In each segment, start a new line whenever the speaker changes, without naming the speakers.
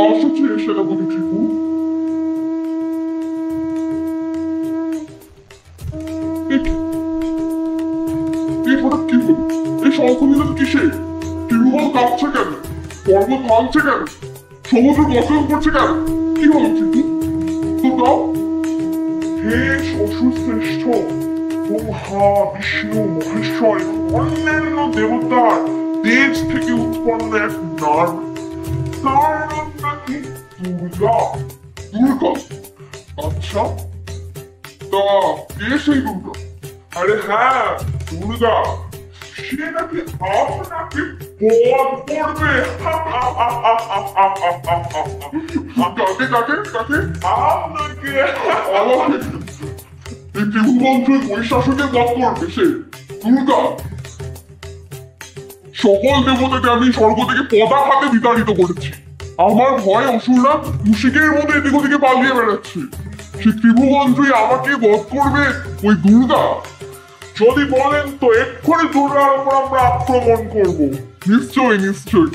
আসছে সেনাপতি ত্রিপু। হঠাৎ কি হলো? এই শঙ্খনীল কিসে? ত্রিভুবন কাঁপছে কেন? পর্বত ভাঙছে কেন? সমুদ্র গর্জন করছে কেন? কি হলো ত্রিপু? তো দাও। হে শ্বশুর শ্রেষ্ঠ, ব্রহ্মা বিষ্ণু মহেশ্বর এবং অন্যান্য দেবতার তেজ থেকে উৎপন্ন এক নার, তার নাম নাকি দুর্গা। দুর্গা? আচ্ছা, তা কে সেই দুর্গা? আরে হ্যাঁ, দুর্গা। সে নাকি আপনাকে বধ করবে। কাকে কাকে কাকে? আপনাকে। এই ত্রিভুবন মহিষাসুরকে বধ করবে সে দুর্গা। সকল দেবতাকে আমি স্বর্গ থেকে পদাক হাতে বিতাড়িত করেছি। আমার ভয় অসুররা মুশিকের মতো এদিক ওদিকে পালিয়ে বেড়াচ্ছে। সে ত্রিভুবন্ত্রী আমাকে বধ করবে ওই দুর্গা? যদি বলেন তো এক্ষুনি দুর্গার উপর আমরা আক্রমণ করব। নিশ্চয়ই নিশ্চয়ই,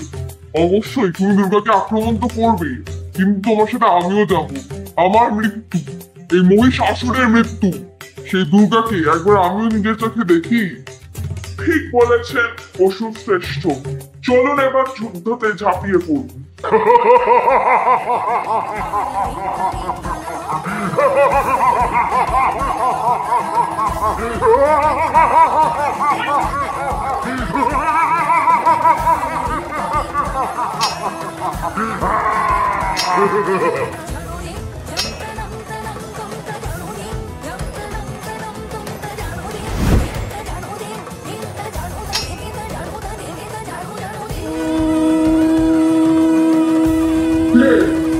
অবশ্যই তুমি দুর্গাকে আক্রমণ তো করবে, কিন্তু তোমার সাথে আমিও যাব। আমার মৃত্যু, এই মহিষাসুরের মৃত্যু, সেই দুর্গাকে একবার আমিও নিজের চোখে দেখি। ঠিক বলেছেন অসুর শ্রেষ্ঠ, চলুন এবার যুদ্ধতে ঝাঁপিয়ে পড়ুন।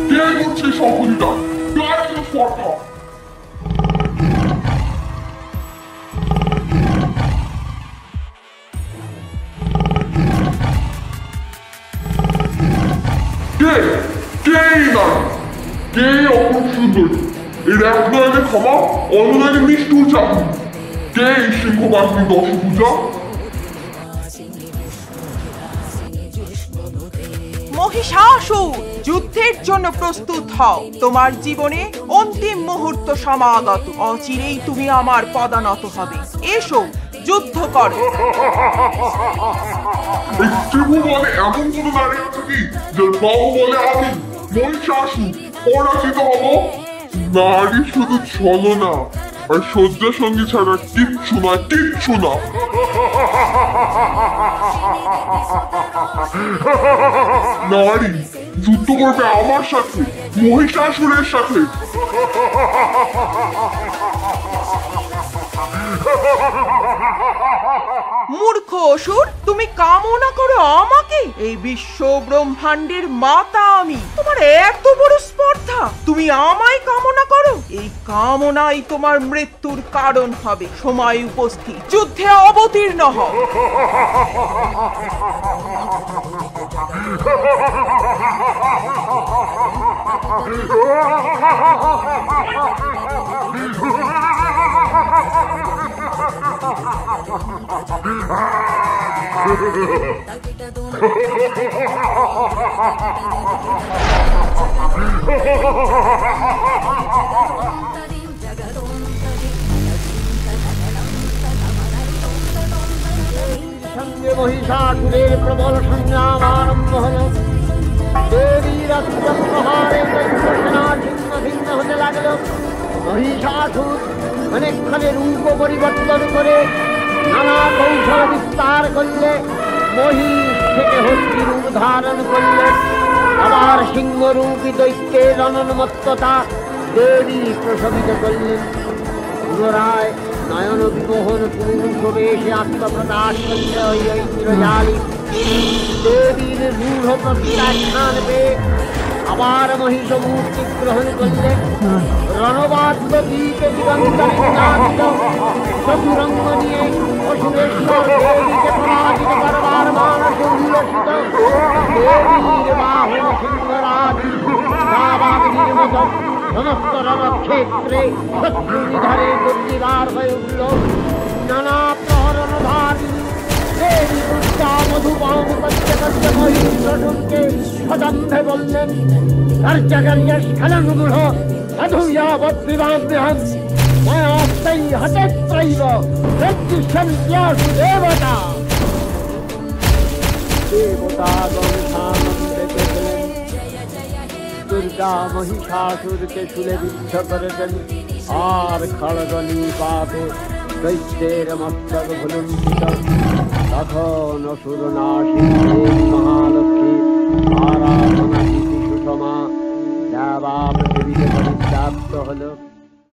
কে করছে সকলটা? কার স্পর্ধা? কে কে না কে অপূর্ব সুন্দরী? এর এক নয়নে ক্ষমা, অন্য নয়নে নিষ্ঠুর চাকরি। কে এই সিংহবাহিনী দশভুজা?
মহিষাসুর, যুদ্ধের জন্য প্রস্তুত হও। তোমার জীবনে অন্তিম মুহূর্ত সমাগত। অচিরেই তুমি আমার পদানত হবে। এসো, যুদ্ধ করো।
এই ত্রিভুবনে এমন কোন নারী আছে কি যার বাহু বলে আমি মহিষাসুর পরাজিত হব? নারী শুধু ছলনা আর শয্যা সঙ্গী ছাড়া কিচ্ছু না, কিচ্ছু না। নারী যুদ্ধ করবে আমার সাথে, মহিষাসুরের সাথে।
মূর্খ অসুর, তুমি কামনা করো আমাকে? এই বিশ্ব ব্রহ্মাণ্ডের মাতা আমি, তোমার এত বড় স্পর্ধা? তুমি আমায় কামনা করো? এই কামনাই তোমার মৃত্যুর কারণ হবে। সময় উপস্থিত, যুদ্ধে অবতীর্ণ হও।
সঙ্গে মহিষাসুরের প্রবল সংগ্রাম আরম্ভ হল। দেবীর অস্ত্রপ্রহারে দৈত্যসেনা ছিন্ন ভিন্ন হতে লাগল। মহিষাসুর অনেকক্ষণে রূপ পরিবর্তন করে নানা কৌশল বিস্তার করলে মহিষ থেকে হস্তি রূপ ধারণ করলে। আবার সিংহরূপী দৈত্যের অনন্মত্ততা দেবী প্রশমিত করলেন। পুনরায় নয়ন বিমোহন পুরুষ বেশে আত্মপ্রকাশ করলে ওই ইন্দ্রজালী। দেবীর রূঢ় প্রত্যাখ্যান পেয়ে আবার মহিষ মূর্তি গ্রহণ করলেন। রণবাদ্য গীতে দিগন্তরিত চতুরঙ্গ নিয়ে অসুরেশ্বর দেবীকে পরাজিত করবার মানস উল্লসিত। দেবীর বাহন সিংহরাজ দাবাগ্নির মতো সমস্ত রণক্ষেত্রে শত্রু নিধারে দুর্নিবার হয়ে উঠল। নানা প্রহরণধারী দেবী মধুবাম আচার্য মহিষাসুরকে সদম্ভে বললেন, কার্যকার্য স্খলনগুহ সাধুয়াবদ্বিবাভ্যহং মায়াস্তাই হতত্রৈব প্রত্যুষন্ত্যাসু দেবতা। দেবতাগণ সানন্দে দেখলেন দুর্গা মহিষাসুরকে শুলে বিদ্ধ করেছেন, আর খড়গলি পাপে দৈত্যের মস্তক ভুলুণ্ঠিত। তখন অসুর নাশিনী মহালক্ষ্মী আরাধনা সুষমা দেবা পৃথিবীতে পরিত্যাপ্ত হল।